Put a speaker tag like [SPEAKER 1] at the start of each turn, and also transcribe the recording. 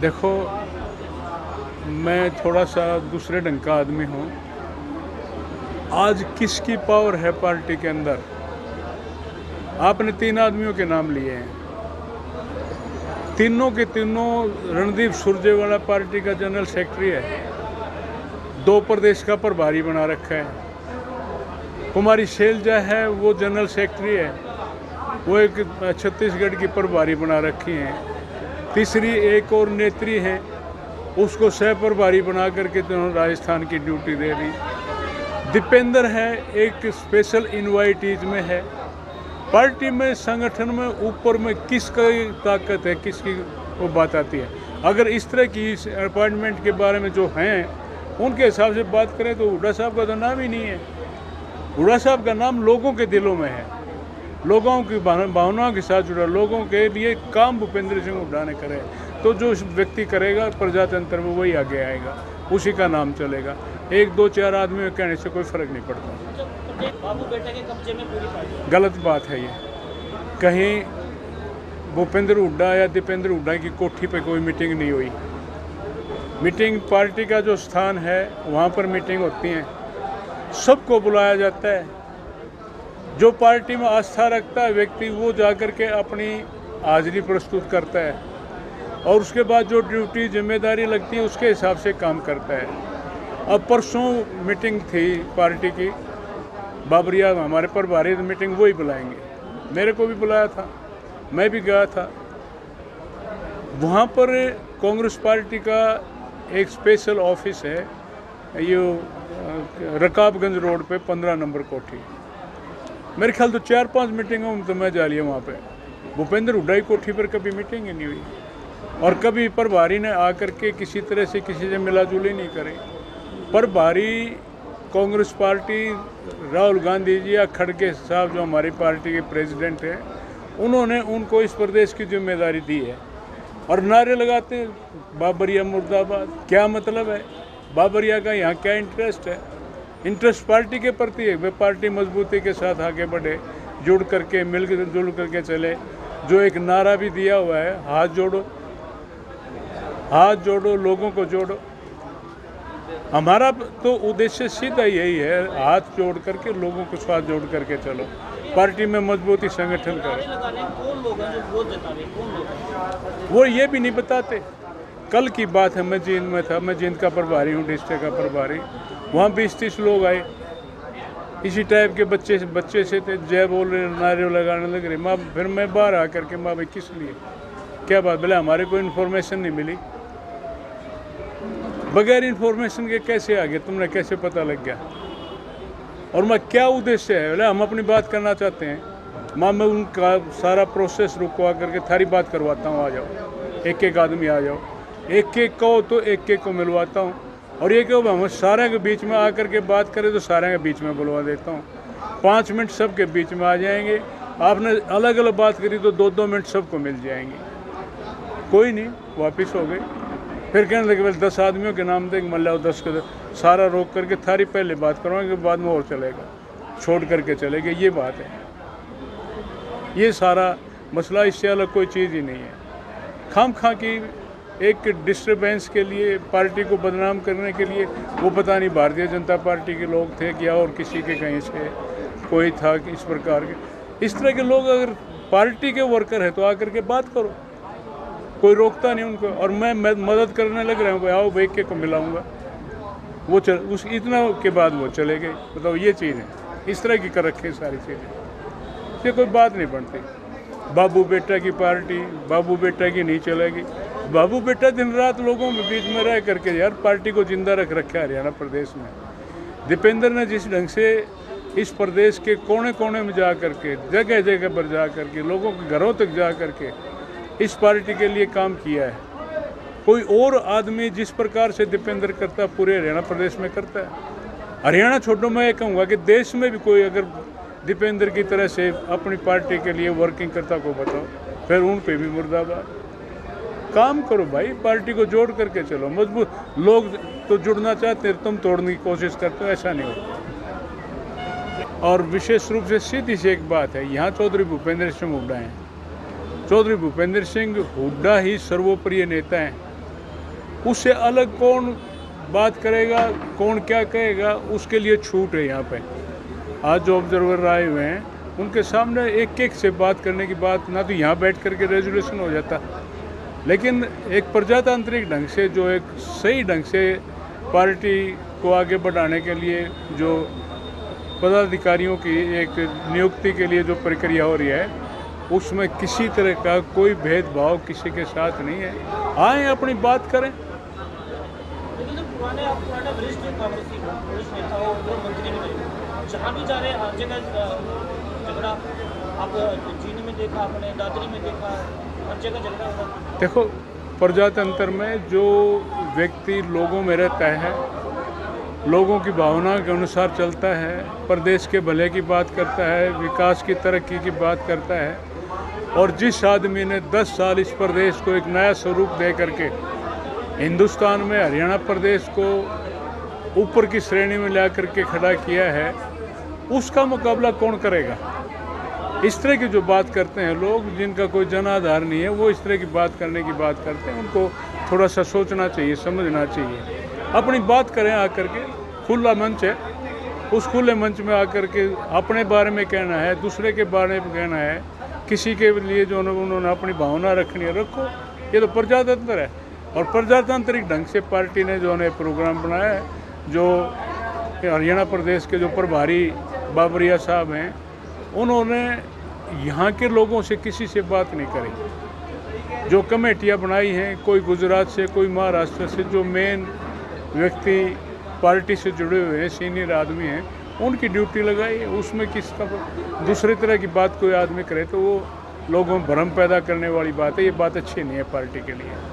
[SPEAKER 1] देखो, मैं थोड़ा सा दूसरे ढंग का आदमी हूँ। आज किसकी पावर है पार्टी के अंदर? आपने 3 आदमियों के नाम लिए हैं, तीनों के तीनों रणदीप सुरजेवाला पार्टी का जनरल सेक्रेटरी है, 2 प्रदेश का प्रभारी बना रखा है। कुमारी शैलजा है, वो जनरल सेक्रेटरी है, वो एक छत्तीसगढ़ की प्रभारी बना रखी हैं। तीसरी एक और नेत्री है, उसको सह प्रभारी बना करके तो राजस्थान की ड्यूटी दे दी। दीपेंद्र है, एक स्पेशल इनवाइटीज में है। पार्टी में, संगठन में, ऊपर में किसकी ताकत है, किसकी वो बात आती है। अगर इस तरह की अपॉइंटमेंट के बारे में जो हैं उनके हिसाब से बात करें तो हुड्डा साहब का तो नाम ही नहीं है। हुड्डा साहब का नाम लोगों के दिलों में है, लोगों की भावनाओं के साथ जुड़ा। लोगों के लिए काम भूपेंद्र सिंह हुड्डा ने करे, तो जो व्यक्ति करेगा प्रजातंत्र में वही आगे आएगा, उसी का नाम चलेगा। 1, 2, 4 आदमी कहने से कोई फर्क नहीं पड़ता।
[SPEAKER 2] बाबू बेटा के कब्जे में पूरी पार्टी।
[SPEAKER 1] गलत बात है ये। कहीं भूपेंद्र हुड्डा या दीपेंद्र हुड्डा की कोठी पे कोई मीटिंग नहीं हुई। मीटिंग पार्टी का जो स्थान है वहाँ पर मीटिंग होती है, सबको बुलाया जाता है। जो पार्टी में आस्था रखता है व्यक्ति वो जाकर के अपनी हाजिरी प्रस्तुत करता है और उसके बाद जो ड्यूटी जिम्मेदारी लगती है उसके हिसाब से काम करता है। अब परसों मीटिंग थी पार्टी की, बाबरिया हमारे प्रभारी मीटिंग वही बुलाएंगे। मेरे को भी बुलाया था, मैं भी गया था। वहाँ पर कांग्रेस पार्टी का एक स्पेशल ऑफिस है, ये रकाबगंज रोड पे 15 नंबर कोठी। मेरे ख्याल तो 4-5 मीटिंगों में तो मैं जा लिया वहाँ पे। भूपेंद्र हुड्डा की कोठी पर कभी मीटिंग ही नहीं हुई और कभी प्रभारी ने आकर के किसी तरह से किसी से मिलाजुली नहीं करी। प्रभारी कांग्रेस पार्टी, राहुल गांधी जी या खड़गे साहब जो हमारी पार्टी के प्रेसिडेंट हैं, उन्होंने उनको इस प्रदेश की जिम्मेदारी दी है और नारे लगाते हैं बाबरिया मुर्दाबाद। क्या मतलब है? बाबरिया का यहाँ क्या इंटरेस्ट है? इंटरेस्ट पार्टी के प्रति है। वे पार्टी मजबूती के साथ आगे बढ़े, जुड़ करके, जुल करके चले। जो एक नारा भी दिया हुआ है, हाथ जोड़ो, हाथ जोड़ो, लोगों को जोड़ो। हमारा तो उद्देश्य सीधा यही है, हाथ जोड़ करके लोगों को साथ जोड़ करके चलो, पार्टी में मजबूती संगठन करो। वो ये भी नहीं बताते। कल की बात है, मैं जींद में था, मैं जींद का प्रभारी हूँ, डिस्ट्रिक्ट का प्रभारी। वहाँ 20-30 लोग आए, इसी टाइप के बच्चे से थे, जय बोल रहे, नारे लगाने लग रहे। माँ, फिर मैं बाहर आकर के, माँ भाई किस लिए, क्या बात? बोले हमारे को इन्फॉर्मेशन नहीं मिली। बगैर इन्फॉर्मेशन के कैसे आ गए? तुमने कैसे पता लग गया? और मैं क्या उद्देश्य है? बोले हम अपनी बात करना चाहते हैं। माँ, मैं उनका सारा प्रोसेस रुकवा करके थारी बात करवाता हूँ, आ जाओ, एक आदमी आ जाओ, एक को तो एक को मिलवाता हूँ। और ये क्यों, हम सारे के बीच में आकर के बात करें तो सारे के बीच में बुलवा देता हूँ। 5 मिनट सबके बीच में आ जाएंगे। आपने अलग अलग बात करी तो 2-2 मिनट सबको मिल जाएंगे। कोई नहीं, वापस हो गए। फिर कहने लगे बोले 10 आदमियों के नाम देंगे, मान लो 10 के सारा रोक करके थारी पहले बात करवाएंगे, बाद में और चलेगा, छोड़ करके चलेंगे। ये बात है, ये सारा मसला, इससे अलग कोई चीज़ ही नहीं है। खामखा की एक डिस्टर्बेंस के लिए, पार्टी को बदनाम करने के लिए, वो पता नहीं भारतीय जनता पार्टी के लोग थे क्या और किसी के कहीं से कोई था कि इस प्रकार के। इस तरह के लोग अगर पार्टी के वर्कर है तो आकर के बात करो, कोई रोकता नहीं उनको। और मैं मदद करने लग रहा हूँ, आओ भाई के को मिलाऊंगा, वो उस इतना के बाद वो चले गए। बताओ, ये चीज़ है, इस तरह की कर रखी सारी चीज़ें, ये कोई बात नहीं बनती। बाबू बेटा की पार्टी बाबू बेटा की नहीं चलेगी। बाबू बेटा दिन रात लोगों के बीच में रह करके यार पार्टी को जिंदा रख रखा है हरियाणा प्रदेश में। दीपेंद्र ने जिस ढंग से इस प्रदेश के कोने कोने में जा करके, जगह जगह पर जा करके, लोगों के घरों तक जा करके इस पार्टी के लिए काम किया है, कोई और आदमी जिस प्रकार से दीपेंद्र करता पूरे हरियाणा प्रदेश में करता है। हरियाणा छोड़ो, मैं ये कहूँगा कि देश में भी कोई अगर दीपेंद्र की तरह से अपनी पार्टी के लिए वर्किंग करता को बताओ, फिर उन पे भी मुर्दाबाद। काम करो भाई, पार्टी को जोड़ करके चलो, मजबूत। लोग तो जुड़ना चाहते हैं, तुम तोड़ने की कोशिश करते हो, ऐसा नहीं होता। और विशेष रूप से सीधी सी एक बात है, यहाँ चौधरी भूपेंद्र सिंह हुड्डा हैं। चौधरी भूपेंद्र सिंह हुड्डा ही सर्वोप्रिय नेता हैं। उससे अलग कौन बात करेगा, कौन क्या कहेगा, उसके लिए छूट है यहाँ पे। आज जो ऑब्जर्वर आए हुए हैं उनके सामने एक एक से बात करने की बात ना तो यहाँ बैठ करके रेजोल्यूशन हो जाता, लेकिन एक प्रजातांत्रिक ढंग से जो एक सही ढंग से पार्टी को आगे बढ़ाने के लिए जो पदाधिकारियों की एक नियुक्ति के लिए जो प्रक्रिया हो रही है उसमें किसी तरह का कोई भेदभाव किसी के साथ नहीं है। आए अपनी बात करें।
[SPEAKER 2] लेकिन जो पुराने वरिष्ठ कांग्रेसी वरिष्ठ नेता हो वो मंत्री भी रहे, जहाँ भी जा रहे हर जगह झगड़ा, आप चीनी में देखा, आपने दादरी में देखा, हर जगह झगड़ा होगा।
[SPEAKER 1] देखो, प्रजातंत्र में जो व्यक्ति लोगों में रहता है, लोगों की भावना के अनुसार चलता है, प्रदेश के भले की बात करता है, विकास की तरक्की की बात करता है, और जिस आदमी ने 10 साल इस प्रदेश को एक नया स्वरूप दे करके हिंदुस्तान में हरियाणा प्रदेश को ऊपर की श्रेणी में ला करके खड़ा किया है, उसका मुकाबला कौन करेगा। इस तरह की जो बात करते हैं लोग, जिनका कोई जनाधार नहीं है, वो इस तरह की बात करने की बात करते हैं। उनको थोड़ा सा सोचना चाहिए, समझना चाहिए, अपनी बात करें आकर के। खुला मंच है, उस खुले मंच में आकर के अपने बारे में कहना है, दूसरे के बारे में कहना है, किसी के लिए जो उन्होंने अपनी भावना रखनी है रखो। ये तो प्रजातंत्र है, और प्रजातांत्रिक ढंग से पार्टी ने जो है प्रोग्राम बनाया है। जो हरियाणा प्रदेश के जो प्रभारी बाबरिया साहब हैं, उन्होंने यहाँ के लोगों से किसी से बात नहीं करी। जो कमेटियाँ बनाई हैं, कोई गुजरात से, कोई महाराष्ट्र से, जो मेन व्यक्ति पार्टी से जुड़े हुए हैं, सीनियर आदमी हैं, उनकी ड्यूटी लगाई है। उसमें किसका दूसरी तरह की बात कोई आदमी करे तो वो लोगों में भ्रम पैदा करने वाली बात है। ये बात अच्छी नहीं है पार्टी के लिए।